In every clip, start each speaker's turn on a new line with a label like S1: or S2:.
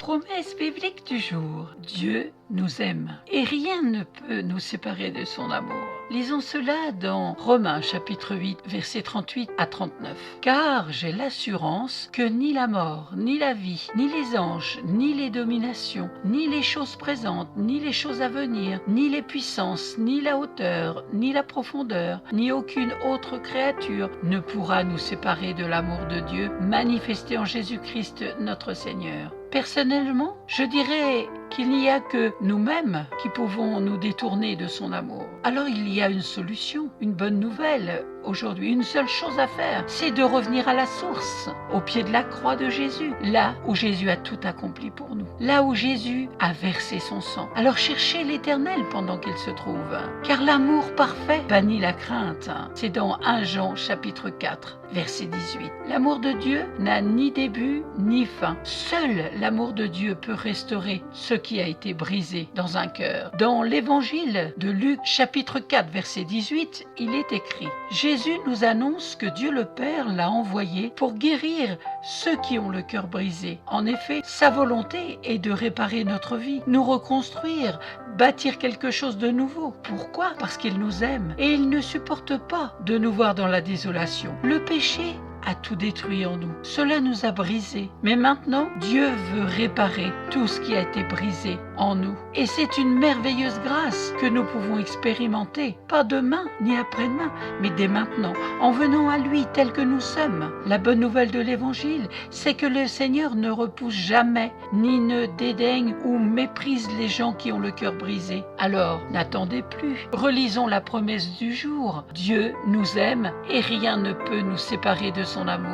S1: Promesse biblique du jour. Dieu nous aime et rien ne peut nous séparer de son amour. Lisons cela dans Romains chapitre 8, versets 38 à 39. Car j'ai l'assurance que ni la mort, ni la vie, ni les anges, ni les dominations, ni les choses présentes, ni les choses à venir, ni les puissances, ni la hauteur, ni la profondeur, ni aucune autre créature ne pourra nous séparer de l'amour de Dieu manifesté en Jésus-Christ notre Seigneur. Personnellement, je dirais qu'il n'y a que nous-mêmes qui pouvons nous détourner de son amour. Alors il y a une solution, une bonne nouvelle. Aujourd'hui, une seule chose à faire, c'est de revenir à la source, au pied de la croix de Jésus, là où Jésus a tout accompli pour nous, là où Jésus a versé son sang. Alors cherchez l'Éternel pendant qu'il se trouve, car l'amour parfait bannit la crainte. C'est dans 1 Jean chapitre 4, verset 18. L'amour de Dieu n'a ni début ni fin. Seul l'amour de Dieu peut restaurer ce qui a été brisé dans un cœur. Dans l'évangile de Luc chapitre 4, verset 18, il est écrit: Jésus nous annonce que Dieu le Père l'a envoyé pour guérir ceux qui ont le cœur brisé. En effet, sa volonté est de réparer notre vie, nous reconstruire, bâtir quelque chose de nouveau. Pourquoi? Parce qu'il nous aime et il ne supporte pas de nous voir dans la désolation. Le péché a tout détruit en nous. Cela nous a brisés. Mais maintenant, Dieu veut réparer tout ce qui a été brisé en nous. Et c'est une merveilleuse grâce que nous pouvons expérimenter, pas demain ni après-demain, mais dès maintenant, en venant à lui tel que nous sommes. La bonne nouvelle de l'Évangile, c'est que le Seigneur ne repousse jamais, ni ne dédaigne ou méprise les gens qui ont le cœur brisé. Alors, n'attendez plus. Relisons la promesse du jour. Dieu nous aime et rien ne peut nous séparer de son amour.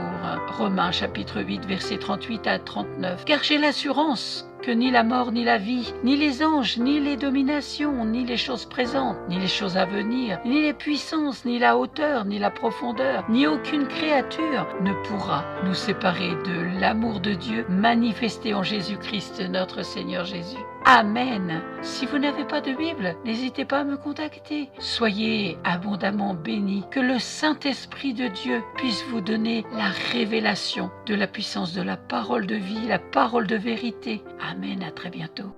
S1: Romains chapitre 8, versets 38 à 39. Car j'ai l'assurance que ni la mort, ni la vie, ni les anges, ni les dominations, ni les choses présentes, ni les choses à venir, ni les puissances, ni la hauteur, ni la profondeur, ni aucune créature ne pourra nous séparer de l'amour de Dieu manifesté en Jésus-Christ, notre Seigneur Jésus. Amen. Si vous n'avez pas de Bible, n'hésitez pas à me contacter. Soyez abondamment bénis. Que le Saint-Esprit de Dieu puisse vous donner la révélation de la puissance de la parole de vie, la parole de vérité. Amen. À très bientôt.